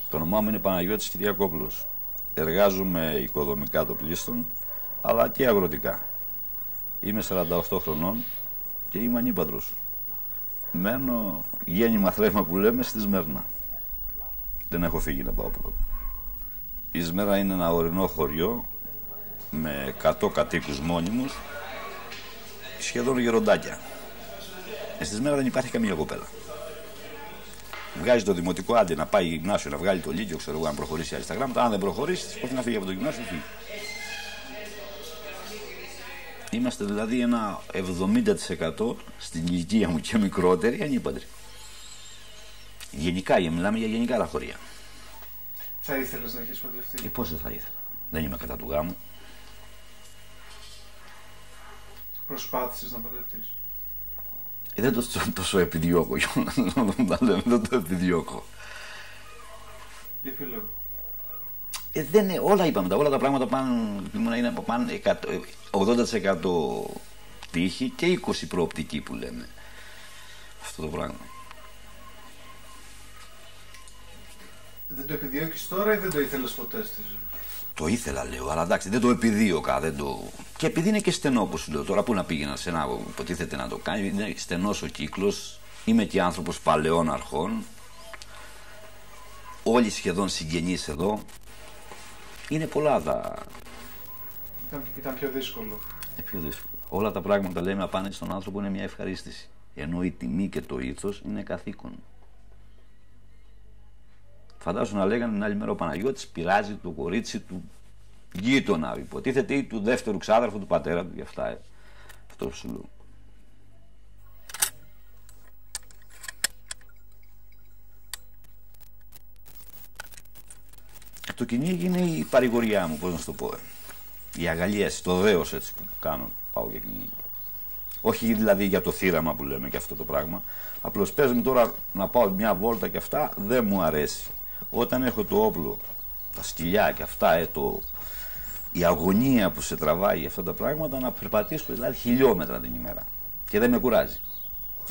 Το όνομά μου είναι Παναγιώτης Κυριακόπουλος. Εργάζομαι οικοδομικά το πλήστον, αλλά και αγροτικά. Είμαι 48 χρονών και είμαι ανήπαντρος. Μένω γέννημα θρέμα που λέμε στη Σμέρνα. Δεν έχω φύγει να πάω από εδώ. Η Σμέρνα είναι ένα ορεινό χωριό με 100 κατοίκους μόνιμους, σχεδόν γεροντάκια. Στη Σμέρνα δεν υπάρχει καμία κοπέλα. Βγάζει το δημοτικό, άντε να πάει γυμνάσιο, να βγάλει το λύκειο, ξέρω εγώ, να προχωρήσει άλλα στα γράμματα. Αν δεν προχωρήσει, της να φύγει από το γυμνάσιο, φύγει. Είμαστε δηλαδή ένα 70% στην ηλικία μου και μικρότεροι ανήπαντροι. Γενικά, μιλάμε για γενικά τα χωριά. Θα ήθελες να έχεις παντρευτεί? Πώς δεν θα ήθελα. Δεν είμαι κατά του γάμου. Προσπάθησες να παντρευτείς? Δεν το τόσο επιδιώκω, δεν το επιδιώκω. Για ποιο λόγο? Όλα είπαμε, όλα τα πράγματα είναι από πάνω 80% τύχη και 20% προοπτική που λέμε. Αυτό το πράγμα. Δεν το επιδιώκεις τώρα ή δεν το ήθελες ποτέ στη ζωή? Το ήθελα, λέω, αλλά εντάξει, δεν το επιδίωκα. Και επειδή είναι και στενό, όπως σου λέω, τώρα που να πήγαινα σε ένα που υποτίθεται να το κάνει, είναι στενός ο κύκλος. Είμαι και άνθρωπος παλαιών αρχών. Όλοι σχεδόν συγγενείς εδώ. Είναι πολλά τα. Ήταν πιο δύσκολο. Πιο δύσκολο. Όλα τα πράγματα λέμε απέναντι στον άνθρωπο είναι μια ευχαρίστηση. Ενώ η τιμή και το ήθος είναι καθήκον. Φαντάσου να λέγανε την άλλη μέρα ο Παναγιώτης πειράζει το κορίτσι του γείτονα, υποτίθεται, ή του δεύτερου ξάδερφου του πατέρα του, γι' αυτά. Αυτό σου λέω. Το κυνήγι είναι η παρηγοριά μου, πώς να σου το πω. Η αγαλίαση, το δέος έτσι που κάνω, πάω για κυνήγι. Όχι δηλαδή για το θύραμα που λέμε και αυτό το πράγμα. Απλώς πες μου τώρα να πάω μια βόλτα και αυτά, δεν μου αρέσει. Όταν έχω το όπλο, τα σκυλιά και αυτά, η αγωνία που σε τραβάει αυτά τα πράγματα, να περπατήσω δηλαδή χιλιόμετρα την ημέρα. Και δεν με κουράζει.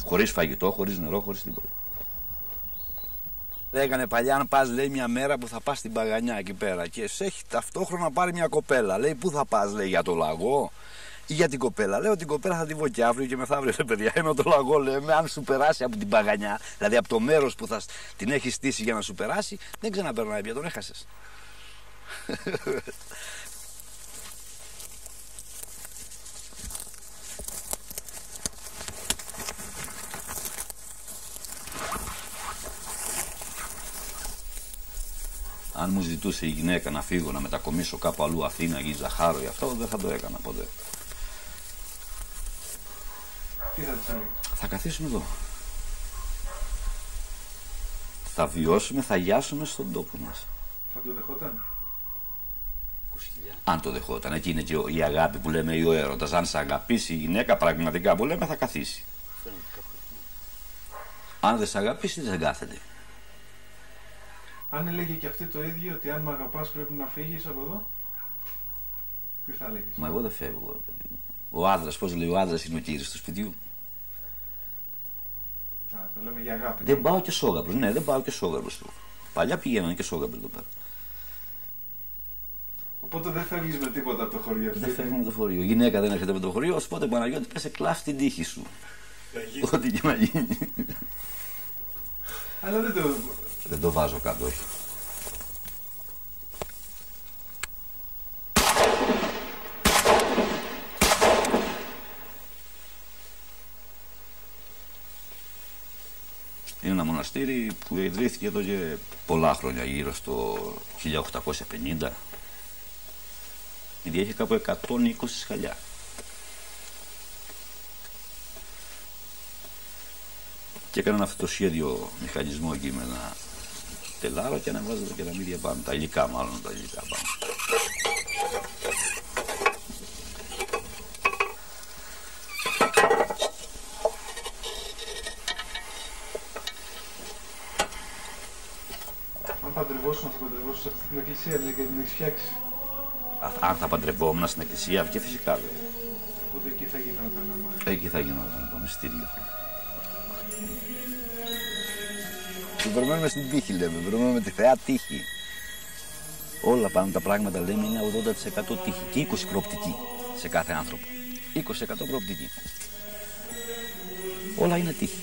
Χωρίς φαγητό, χωρίς νερό, χωρίς τίποτα. Έκανε παλιά να πας, λέει, μια μέρα που θα πας στην Παγανιά εκεί πέρα και σε έχει ταυτόχρονα πάρει μια κοπέλα. Λέει, πού θα πας, λέει, για το λαγό ή για την κοπέλα? Λέω, την κοπέλα θα τη βγω και αύριο και μεθαύριο, ρε παιδιά. Ενώ το λαγό, λέμε, αν σου περάσει από την Παγανιά, δηλαδή από το μέρος που θα την έχει στήσει για να σου περάσει, δεν ξαναπερνάει πια, τον έχασες. Αν μου ζητούσε η γυναίκα να φύγω, να μετακομίσω κάπου αλλού, Αθήνα ή Ζαχάρο ή αυτό, δεν θα το έκανα ποτέ. Τι θα της έλεγες? Θα καθίσουμε εδώ. Θα βιώσουμε, θα γιάσουμε στον τόπο μας. Θα το δεχόταν? 20.000. Αν το δεχόταν, εκεί είναι και η αγάπη που λέμε, ή ο έρωτας. Αν σε αγαπήσει η γυναίκα, πραγματικά που λέμε, θα καθίσει. Αν δεν σε αγαπήσει, δεν κάθεται. Αν έλεγε και αυτή το ίδιο, ότι αν με αγαπάς πρέπει να φύγεις από εδώ, τι θα έλεγες? Μα εγώ δεν φεύγω, παιδί. Ο άντρας, πώς λέει, ο άντρας είναι ο κύριος του σπιτιού. Το λέμε για αγάπη. Δεν πάω και σόγαμπρος, ναι, δεν πάω και σόγαμπρος. Παλιά πηγαίνανε και σόγαμπρος εδώ πέρα. Οπότε δεν φεύγεις με τίποτα από το χωριό αυτό? Δεν φεύγουμε με το χωριό. Η γυναίκα δεν έρχεται με το χωριό, οπότε Παναγιώτη πέσε κλάφει την τύχη σου. Ό,τι και να γίνει. Αλλά δεν το βάζω κάτω, όχι. Είναι ένα μοναστήρι που ιδρύθηκε εδώ και πολλά χρόνια, γύρω στο 1850. Ήδη έχει κάπου 120 σκαλιά. Και έκαναν αυτό το σχέδιο μηχανισμό εκεί με ένα τελάρο και ανεβάζανε τα κεραμίδια πάνω, τα υλικά μάλλον, τα υλικά πάνω. Αν παντρευόσουν, θα παντρευόσουν σε αυτή την εκκλησία, λέει, και την έχεις φτιάξει? Αν θα παντρευόμουν στην εκκλησία, και φυσικά βέβαια. Οπότε εκεί θα γινόταν, Εκεί θα γινόταν το μυστήριο. Περιμένουμε στην τύχη, λέμε. Περιμένουμε τη θεά τύχη. Όλα πάνω τα πράγματα, λέμε, είναι 80% τύχη και 20% προοπτική σε κάθε άνθρωπο. 20% προοπτική. Όλα είναι τύχη.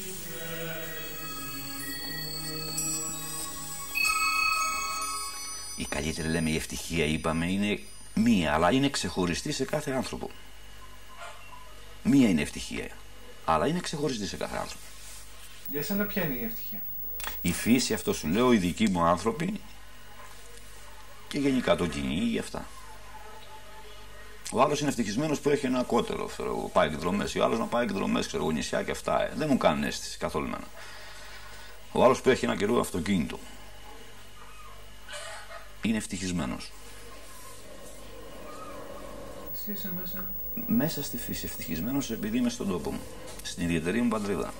Η καλύτερη, λέμε, η ευτυχία, είπαμε, είναι μία, αλλά είναι ξεχωριστή σε κάθε άνθρωπο. Μία είναι ευτυχία, αλλά είναι ξεχωριστή σε κάθε άνθρωπο. Για σένα ποια είναι η ευτυχία? Η φύση, αυτό σου λέω, οι δικοί μου άνθρωποι και γενικά το κυνήγι, αυτά. Ο άλλος είναι ευτυχισμένος που έχει ένα κότερο, πάει εκδρομές. Ο άλλος να πάει εκδρομές, ξέρω εγώ, νησιά και αυτά. Δεν μου κάνουν αίσθηση καθόλου εμένα. Ο άλλος που έχει ένα καιρό αυτοκίνητο είναι ευτυχισμένος. Εσύ είσαι μέσα. Μέσα στη φύση, ευτυχισμένος επειδή είμαι στον τόπο μου, στην ιδιαίτερη μου πατρίδα.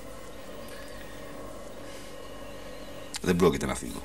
Δεν πρόκειται να φύγω.